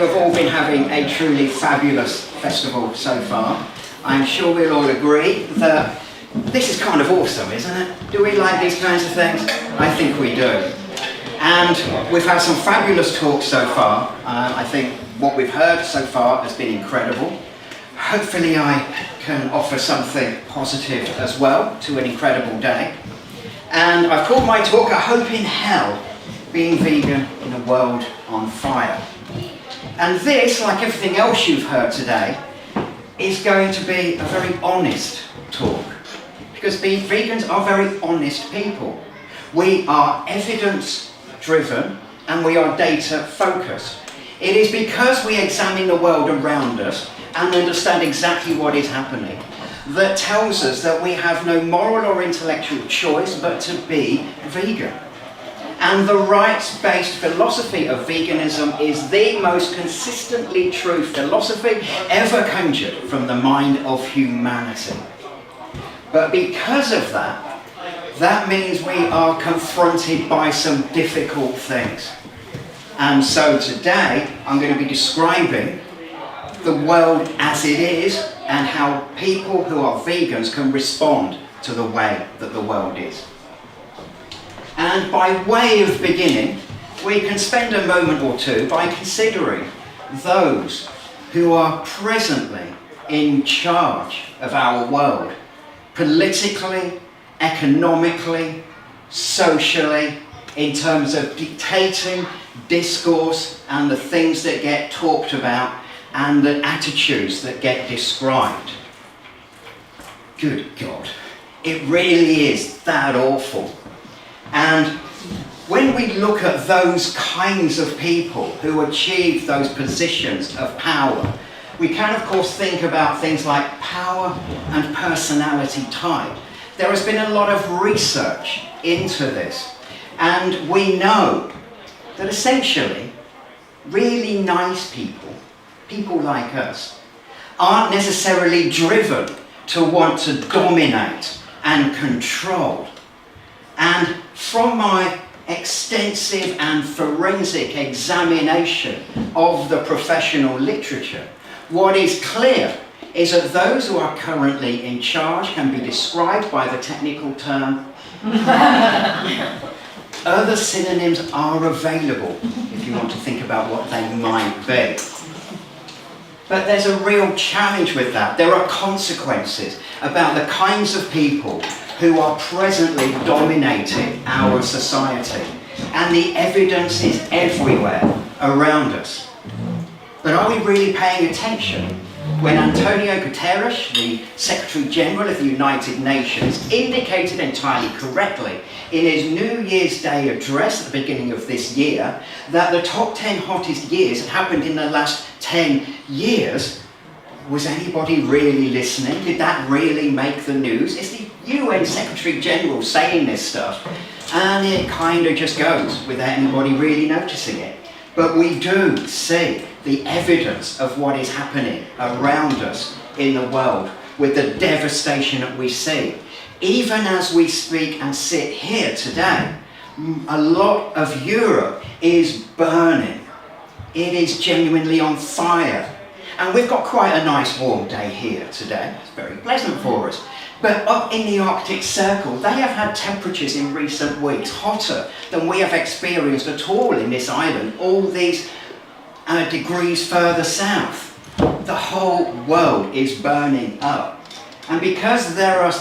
have all been having a truly fabulous festival so far. I'm sure we'll all agree that this is kind of awesome, isn't it? Do we like these kinds of things? I think we do. And we've had some fabulous talks so far. I think what we've heard so far has been incredible. Hopefully I can offer something positive as well to an incredible day. And I've called my talk A Hope in Hell, Being Vegan in a World on Fire. And this, like everything else you've heard today, is going to be a very honest talk. Because vegans are very honest people. We are evidence-driven and we are data-focused. It is because we examine the world around us and understand exactly what is happening that tells us that we have no moral or intellectual choice but to be vegan. And the rights-based philosophy of veganism is the most consistently true philosophy ever conjured from the mind of humanity. But because of that, that means we are confronted by some difficult things. And so today, I'm going to be describing the world as it is and how people who are vegans can respond to the way that the world is. And by way of beginning, we can spend a moment or two by considering those who are presently in charge of our world, politically, economically, socially, in terms of dictating discourse and the things that get talked about and the attitudes that get described. Good God, it really is that awful. And when we look at those kinds of people who achieve those positions of power, we can of course think about things like power and personality type. There has been a lot of research into this, and we know that essentially really nice people, people like us, aren't necessarily driven to want to dominate and control. And from my extensive and forensic examination of the professional literature, what is clear is that those who are currently in charge can be described by the technical term. Other synonyms are available if you want to think about what they might be. But there's a real challenge with that. There are consequences about the kinds of people who are presently dominating our society. And the evidence is everywhere around us. But are we really paying attention when Antonio Guterres, the Secretary General of the United Nations, indicated entirely correctly in his New Year's Day address at the beginning of this year that the top 10 hottest years had happened in the last 10 years? Was anybody really listening? Did that really make the news? It's the UN Secretary General saying this stuff, and it kind of just goes without anybody really noticing it. But we do see the evidence of what is happening around us in the world with the devastation that we see. Even as we speak and sit here today, a lot of Europe is burning. It is genuinely on fire. And we've got quite a nice warm day here today. It's very pleasant for us. But up in the Arctic Circle, they have had temperatures in recent weeks hotter than we have experienced at all in this island, all these degrees further south. The whole world is burning up. And because there are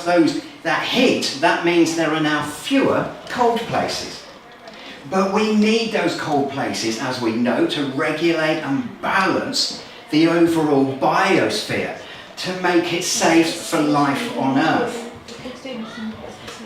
that heat, that means there are now fewer cold places. But we need those cold places, as we know, to regulate and balance the overall biosphere, to make it safe for life on Earth.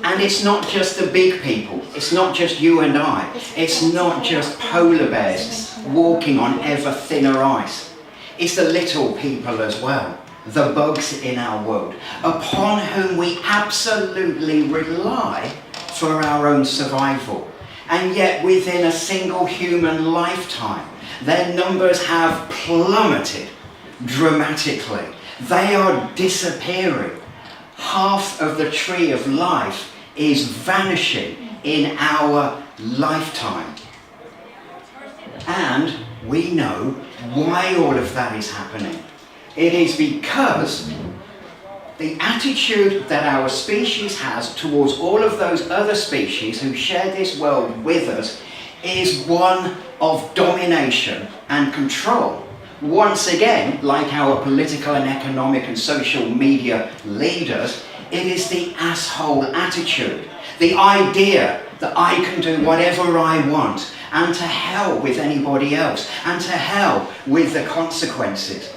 And it's not just the big people, it's not just you and I, it's not just polar bears walking on ever thinner ice. It's the little people as well, the bugs in our world, upon whom we absolutely rely for our own survival. And yet within a single human lifetime, their numbers have plummeted dramatically. They are disappearing. Half of the tree of life is vanishing in our lifetime. And we know why all of that is happening. It is because the attitude that our species has towards all of those other species who share this world with us is one of domination and control. Once again, like our political and economic and social media leaders, it is the asshole attitude. The idea that I can do whatever I want, and to hell with anybody else, and to hell with the consequences.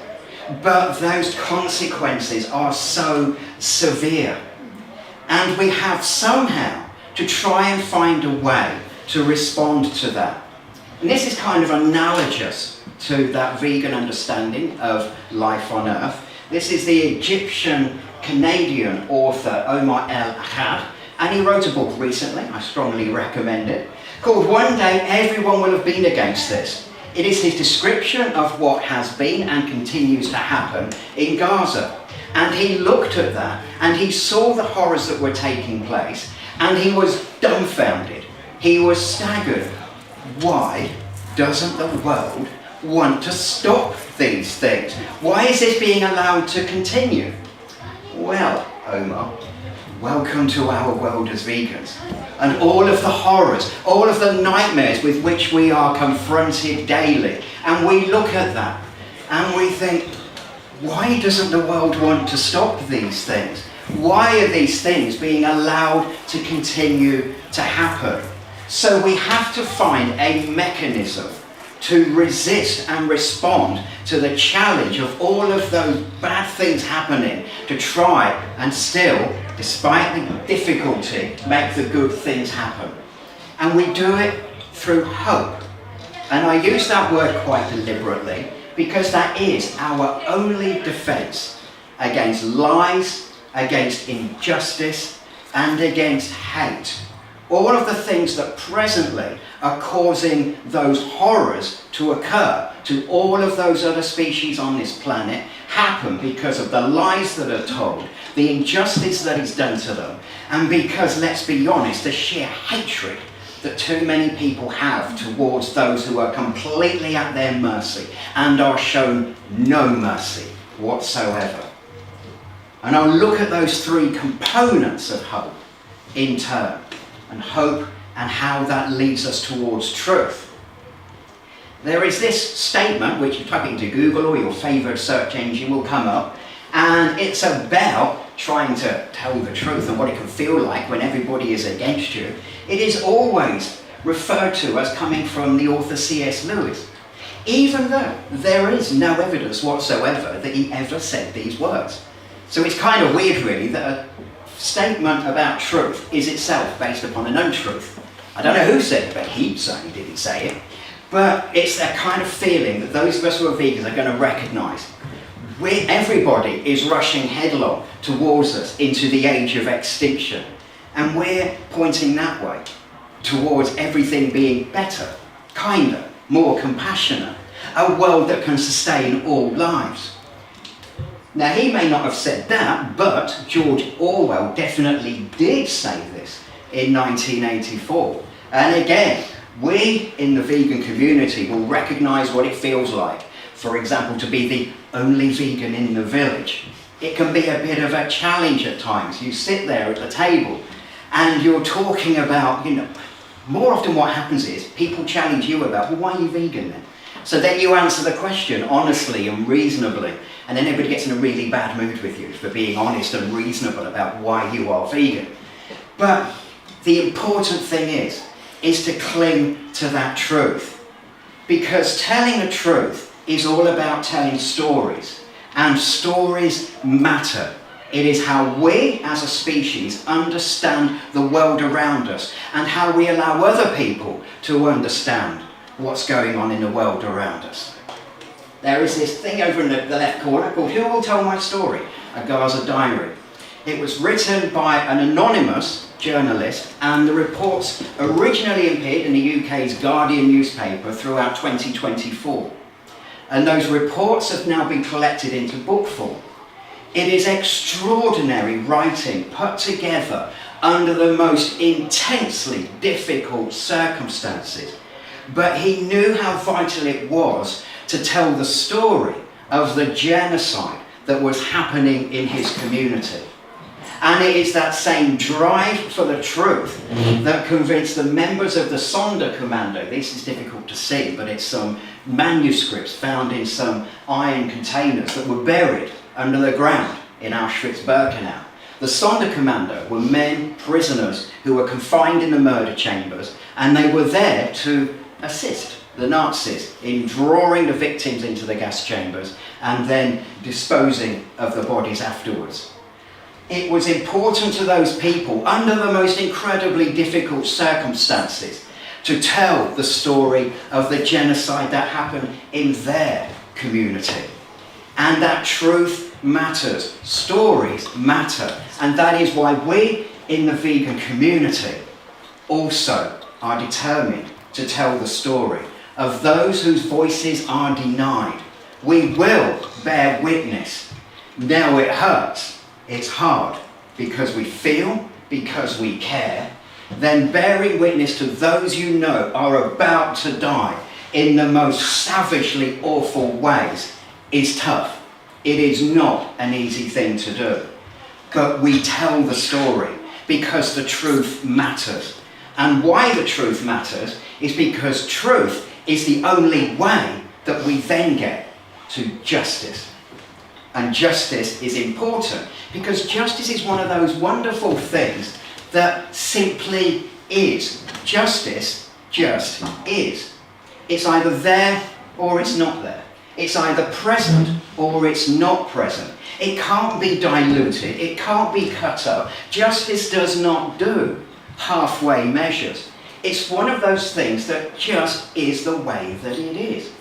But those consequences are so severe. And we have somehow to try and find a way to respond to that. And this is kind of analogous to that vegan understanding of life on Earth. This is the Egyptian-Canadian author Omar El-Had, and he wrote a book recently, I strongly recommend it, called One Day Everyone Will Have Been Against This. It is his description of what has been and continues to happen in Gaza. And he looked at that, and he saw the horrors that were taking place, and he was dumbfounded. He was staggered. Why doesn't the world want to stop these things? Why is this being allowed to continue? Well, Omar, welcome to our world as vegans. And all of the horrors, all of the nightmares with which we are confronted daily. And we look at that and we think, why doesn't the world want to stop these things? Why are these things being allowed to continue to happen? So we have to find a mechanism to resist and respond to the challenge of all of those bad things happening, to try and still, despite the difficulty, make the good things happen. And we do it through hope. And I use that word quite deliberately because that is our only defense against lies, against injustice, and against hate. All of the things that presently are causing those horrors to occur to all of those other species on this planet happen because of the lies that are told, the injustice that is done to them, and because, let's be honest, the sheer hatred that too many people have towards those who are completely at their mercy and are shown no mercy whatsoever. And I'll look at those three components of hope in turn, and hope and how that leads us towards truth. There is this statement, which you type into Google or your favourite search engine will come up, and it's about trying to tell the truth and what it can feel like when everybody is against you. It is always referred to as coming from the author C.S. Lewis, even though there is no evidence whatsoever that he ever said these words. So it's kind of weird, really, that a statement about truth is itself based upon an untruth. I don't know who said it, but he certainly didn't say it. But it's that kind of feeling that those of us who are vegans are going to recognise. Everybody is rushing headlong towards us into the age of extinction. And we're pointing that way, towards everything being better, kinder, more compassionate, a world that can sustain all lives. Now, he may not have said that, but George Orwell definitely did say this in 1984. And again, we in the vegan community will recognise what it feels like, for example, to be the only vegan in the village. It can be a bit of a challenge at times. You sit there at the table and you're talking about, more often what happens is people challenge you about, well, why are you vegan then? So then you answer the question honestly and reasonably, and then everybody gets in a really bad mood with you for being honest and reasonable about why you are vegan. But the important thing is to cling to that truth. Because telling the truth is all about telling stories, and stories matter. It is how we as a species understand the world around us and how we allow other people to understand what's going on in the world around us. There is this thing over in the left corner called Who Will Tell My Story? A Gaza Diary. It was written by an anonymous journalist, and the reports originally appeared in the UK's Guardian newspaper throughout 2024. And those reports have now been collected into book form. It is extraordinary writing put together under the most intensely difficult circumstances. but he knew how vital it was to tell the story of the genocide that was happening in his community. And it is that same drive for the truth that convinced the members of the Sonderkommando. This is difficult to see, but it's some manuscripts found in some iron containers that were buried under the ground in Auschwitz-Birkenau. The Sonderkommando were men, prisoners, who were confined in the murder chambers, and they were there to assist the Nazis in drawing the victims into the gas chambers and then disposing of the bodies afterwards. It was important to those people, under the most incredibly difficult circumstances, to tell the story of the genocide that happened in their community. And that truth matters. Stories matter. And that is why we in the vegan community also are determined to tell the story of those whose voices are denied. We will bear witness. Now it hurts. It's hard because we feel, because we care. Then bearing witness to those you know are about to die in the most savagely awful ways is tough. It is not an easy thing to do. But we tell the story because the truth matters. And why the truth matters is because truth is the only way that we then get to justice. And justice is important because justice is one of those wonderful things that simply is. Justice just is. It's either there or it's not there. It's either present or it's not present. It can't be diluted. It can't be cut up. Justice does not do halfway measures. It's one of those things that just is the way that it is.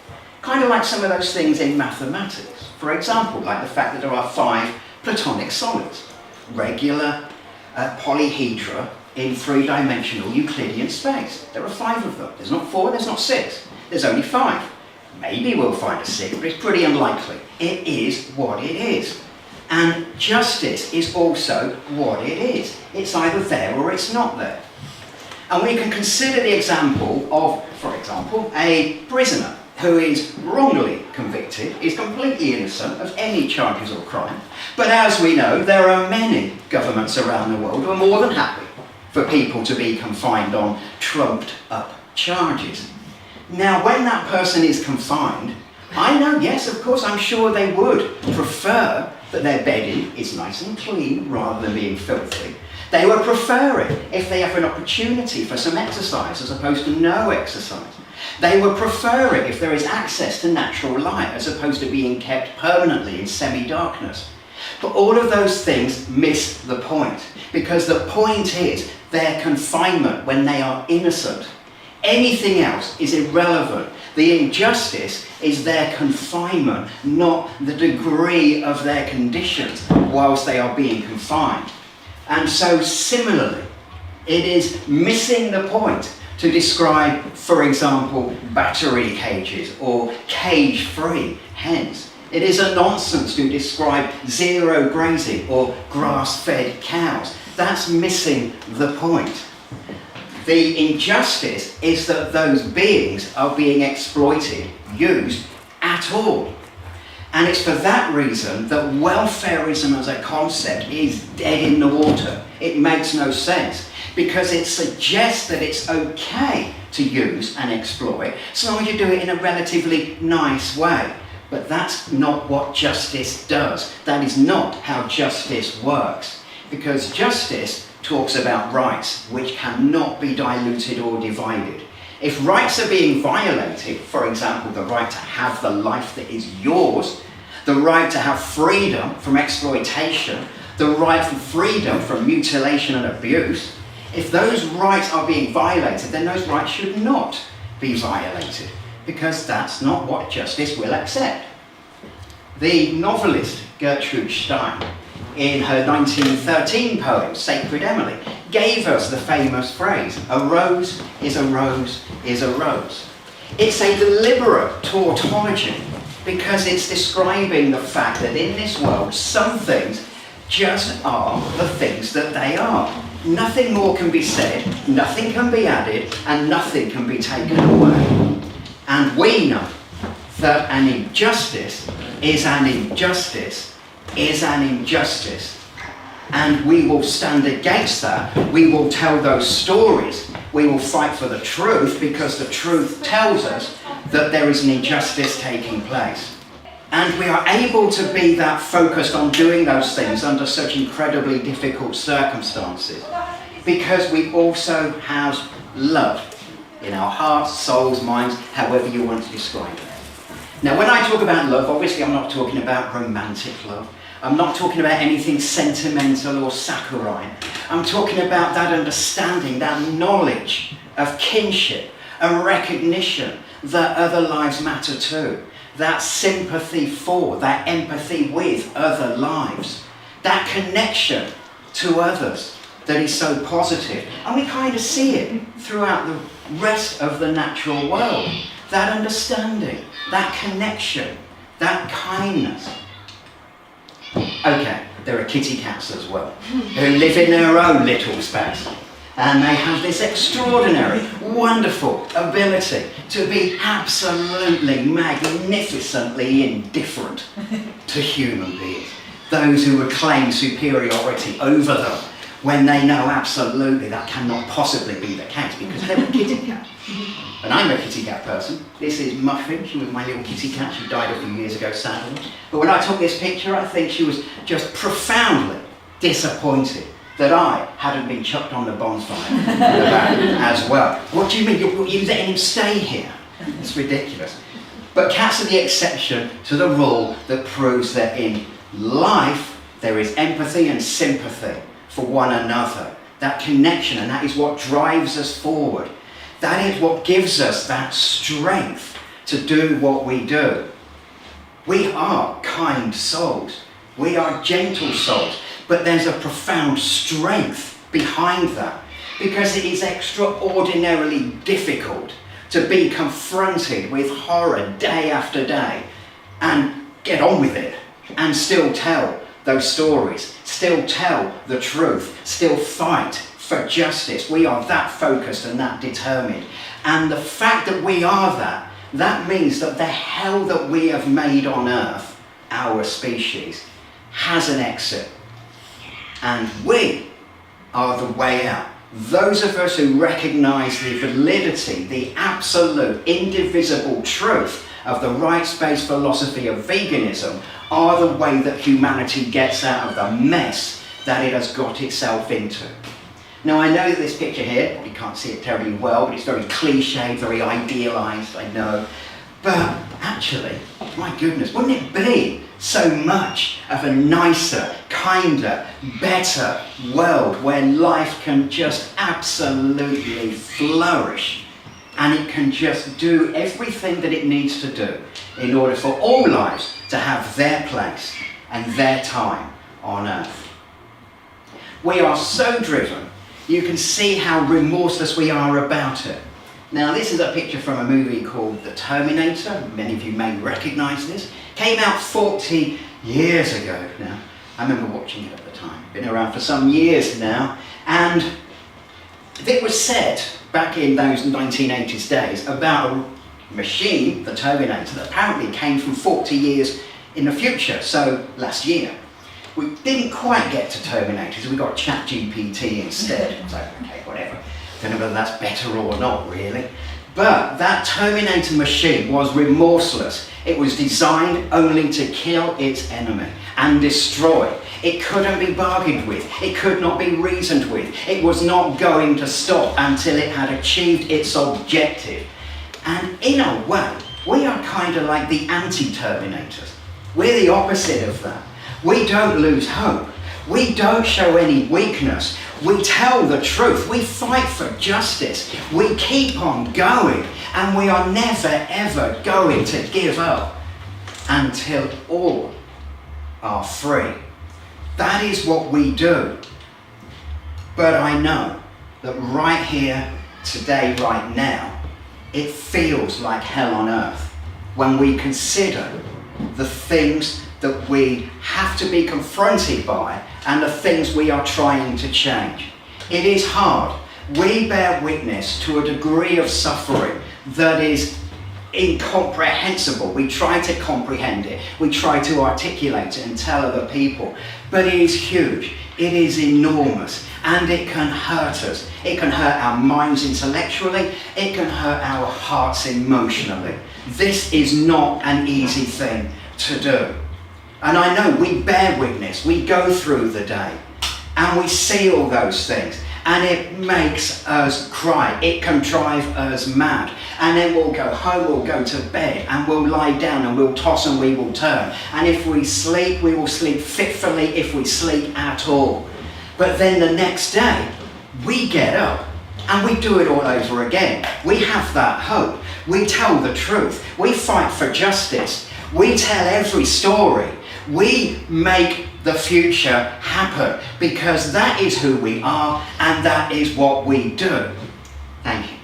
Kind of like some of those things in mathematics. For example, like the fact that there are 5 Platonic solids, regular polyhedra in 3-dimensional Euclidean space. There are 5 of them. There's not 4, there's not 6. There's only 5. Maybe we'll find a 6, but it's pretty unlikely. It is what it is. And justice is also what it is. It's either there or it's not there. And we can consider the example of, for example, a prisoner who is wrongly convicted, is completely innocent of any charges or crime. But as we know, there are many governments around the world who are more than happy for people to be confined on trumped up charges. Now, when that person is confined, I know, yes, of course, I'm sure they would prefer that their bedding is nice and clean rather than being filthy. They would prefer it if they have an opportunity for some exercise as opposed to no exercise. They would prefer it if there is access to natural light as opposed to being kept permanently in semi-darkness. But all of those things miss the point, because the point is their confinement when they are innocent. Anything else is irrelevant. The injustice is their confinement, not the degree of their conditions whilst they are being confined. And so similarly, it is missing the point to describe, for example, battery cages or cage-free hens. It is a nonsense to describe zero grazing or grass-fed cows. That's missing the point. The injustice is that those beings are being exploited, used at all. And it's for that reason that welfarism as a concept is dead in the water. It makes no sense, because it suggests that it's okay to use and exploit, so long as you do it in a relatively nice way. But that's not what justice does. That is not how justice works, because justice talks about rights which cannot be diluted or divided. If rights are being violated, for example, the right to have the life that is yours, the right to have freedom from exploitation, the right for freedom from mutilation and abuse, if those rights are being violated, then those rights should not be violated, because that's not what justice will accept. The novelist Gertrude Stein, in her 1913 poem, Sacred Emily, gave us the famous phrase, "A rose is a rose is a rose." It's a deliberate tautology, because it's describing the fact that in this world, some things just are the things that they are. Nothing more can be said, nothing can be added, and nothing can be taken away. And we know that an injustice is an injustice is an injustice. And we will stand against that. We will tell those stories. We will fight for the truth, because the truth tells us that there is an injustice taking place. And we are able to be that focused on doing those things under such incredibly difficult circumstances, because we also have love in our hearts, souls, minds, however you want to describe it. Now, when I talk about love, obviously I'm not talking about romantic love. I'm not talking about anything sentimental or saccharine. I'm talking about that understanding, that knowledge of kinship and recognition that other lives matter too. That sympathy for, that empathy with other lives. That connection to others that is so positive. And we kind of see it throughout the rest of the natural world. That understanding, that connection, that kindness. Okay, there are kitty cats as well, who live in their own little space. And they have this extraordinary, wonderful ability to be absolutely, magnificently indifferent to human beings. Those who would claim superiority over them, when they know absolutely that cannot possibly be the case, because they're a kitty cat. And I'm a kitty cat person. This is Muffin. She was my little kitty cat. She died a few years ago, sadly. But when I took this picture, I think she was just profoundly disappointed that I hadn't been chucked on the bonfire in the back as well. What do you mean? You're letting him stay here? It's ridiculous. But cats are the exception to the rule that proves that in life there is empathy and sympathy for one another. That connection, and that is what drives us forward. That is what gives us that strength to do what we do. We are kind souls. We are gentle souls. But there's a profound strength behind that, because it is extraordinarily difficult to be confronted with horror day after day and get on with it and still tell those stories, still tell the truth, still fight for justice. We are that focused and that determined. And the fact that we are that means that the hell that we have made on Earth, our species, has an exit. And we are the way out. Those of us who recognise the validity, the absolute, indivisible truth of the rights-based philosophy of veganism are the way that humanity gets out of the mess that it has got itself into. Now, I know that this picture here, you can't see it terribly well, but it's very cliched, very idealised, I know. But actually, my goodness, wouldn't it be so much of a nicer, kinder, better world where life can just absolutely flourish and it can just do everything that it needs to do in order for all lives to have their place and their time on Earth? We are so driven, you can see how remorseless we are about it. Now, this is a picture from a movie called The Terminator. Many of you may recognise this. Came out 40 years ago now. I remember watching it at the time. Been around for some years now. And it was said back in those 1980s days about a machine, the Terminator, that apparently came from 40 years in the future, so last year. We didn't quite get to Terminators, we got ChatGPT instead. So, okay, whatever. Don't know whether that's better or not, really. But that Terminator machine was remorseless. It was designed only to kill its enemy and destroy. It couldn't be bargained with. It could not be reasoned with. It was not going to stop until it had achieved its objective. And in a way, we are kind of like the anti-Terminators. We're the opposite of that. We don't lose hope. We don't show any weakness. We tell the truth. We fight for justice. We keep on going. And we are never, ever going to give up until all are free. That is what we do. But I know that right here, today, right now, it feels like hell on earth when we consider the things that we have to be confronted by and the things we are trying to change. It is hard. We bear witness to a degree of suffering that is incomprehensible. We try to comprehend it. We try to articulate it and tell other people. But it is huge. It is enormous. And it can hurt us. It can hurt our minds intellectually. It can hurt our hearts emotionally. This is not an easy thing to do. And I know we bear witness. We go through the day and we see all those things. And it makes us cry. It can drive us mad. And then we'll go home, we'll go to bed, and we'll lie down and we'll toss and we will turn. And if we sleep, we will sleep fitfully if we sleep at all. But then the next day, we get up and we do it all over again. We have that hope. We tell the truth. We fight for justice. We tell every story. We make the future happen because that is who we are and that is what we do. Thank you.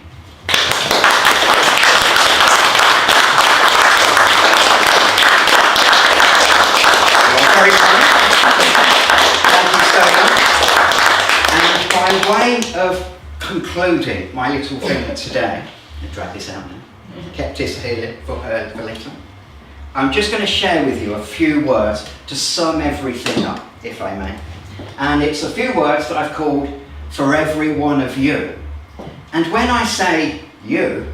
You are very kind. Thank you so much. And by way of concluding my little thing today, I'll drag this out now. Kept this here for later. I'm just going to share with you a few words to sum everything up, if I may. And it's a few words that I've called for every one of you. And when I say you,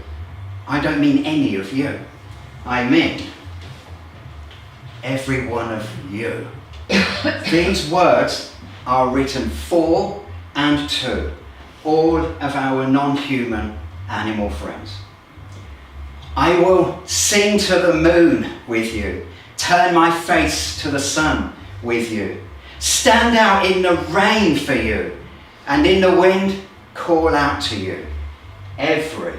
I don't mean any of you. I mean every one of you. These words are written for and to all of our non-human animal friends. I will sing to the moon with you, turn my face to the sun with you, stand out in the rain for you, and in the wind call out to you, every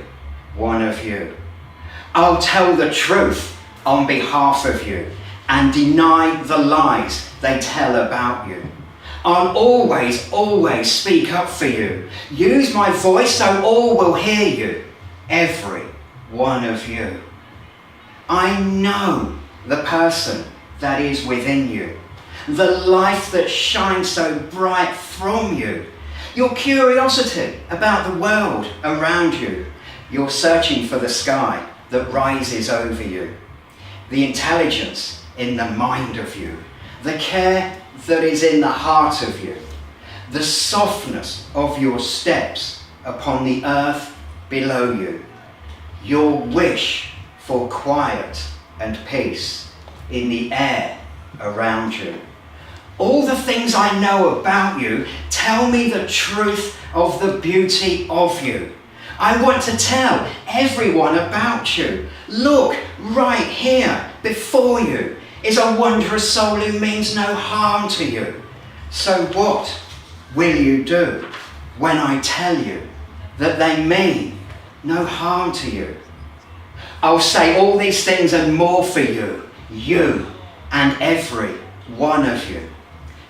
one of you. I'll tell the truth on behalf of you and deny the lies they tell about you. I'll always, always speak up for you. Use my voice so all will hear you, every one of you. I know the person that is within you, the life that shines so bright from you, your curiosity about the world around you, your searching for the sky that rises over you, the intelligence in the mind of you, the care that is in the heart of you, the softness of your steps upon the earth below you, your wish for quiet and peace in the air around you. All the things I know about you tell me the truth of the beauty of you. I want to tell everyone about you. Look, right here before you is a wondrous soul who means no harm to you. So what will you do when I tell you that they mean no harm to you? I'll say all these things and more for you, you and every one of you.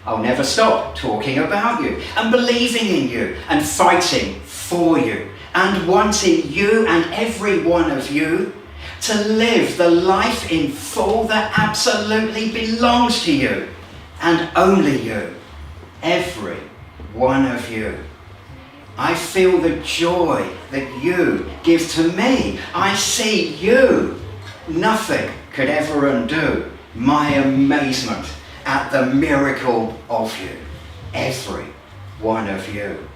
I'll never stop talking about you and believing in you and fighting for you and wanting you and every one of you to live the life in full that absolutely belongs to you and only you, every one of you. I feel the joy that you give to me. I see you. Nothing could ever undo my amazement at the miracle of you, every one of you.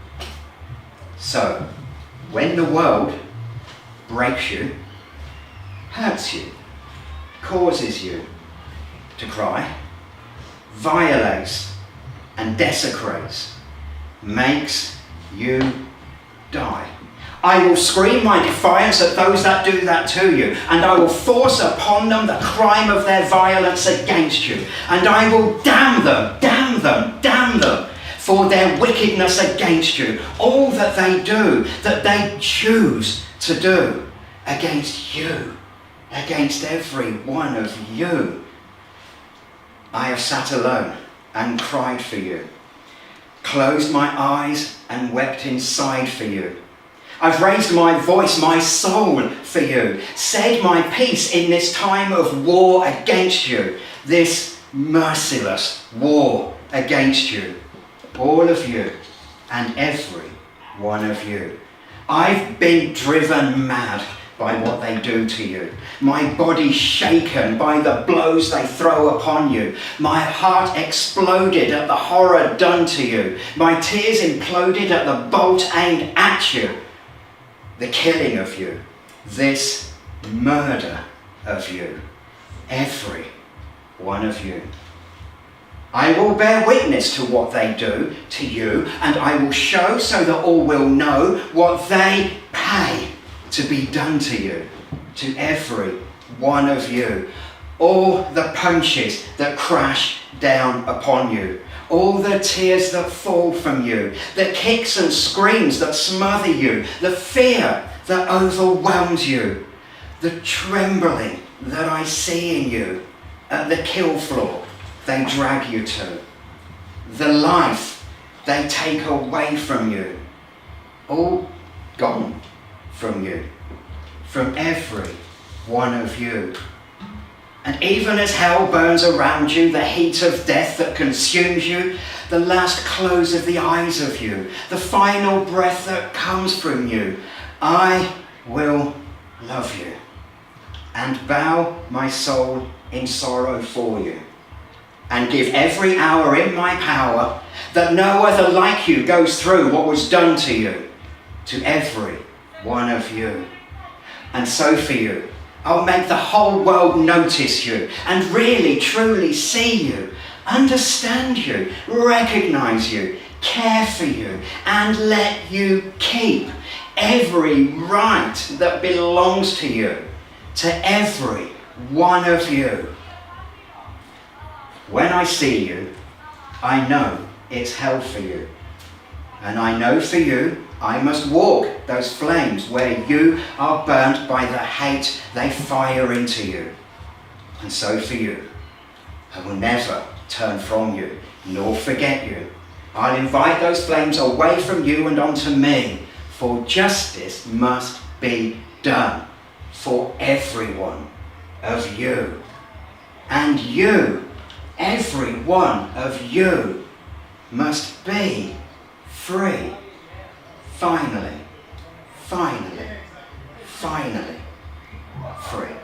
So, when the world breaks you, hurts you, causes you to cry, violates and desecrates, makes you die, I will scream my defiance at those that do that to you, and I will force upon them the crime of their violence against you, and I will damn them, damn them, damn them for their wickedness against you, all that they do, that they choose to do against you, against every one of you. I have sat alone and cried for you, closed my eyes and wept inside for you. I've raised my voice, my soul for you, said my piece in this time of war against you, this merciless war against you. All of you, and every one of you. I've been driven mad by what they do to you. My body shaken by the blows they throw upon you. My heart exploded at the horror done to you. My tears imploded at the bolt aimed at you. The killing of you, this murder of you, every one of you. I will bear witness to what they do to you, and I will show so that all will know what they pay to be done to you, to every one of you. All the punches that crash down upon you, all the tears that fall from you, the kicks and screams that smother you, the fear that overwhelms you, the trembling that I see in you at the kill floor they drag you to, the life they take away from you, all gone from you, from every one of you. And even as hell burns around you, the heat of death that consumes you, the last close of the eyes of you, the final breath that comes from you, I will love you and bow my soul in sorrow for you, and give every hour in my power that no other like you goes through what was done to you, to every one of you. And so for you, I'll make the whole world notice you and really truly see you, understand you, recognize you, care for you, and let you keep every right that belongs to you, to every one of you. When I see you, I know it's hell for you. And I know for you, I must walk those flames where you are burnt by the hate they fire into you. And so for you, I will never turn from you, nor forget you. I'll invite those flames away from you and onto me, for justice must be done for every one of you. And you, every one of you, must be free. Finally, finally, finally free.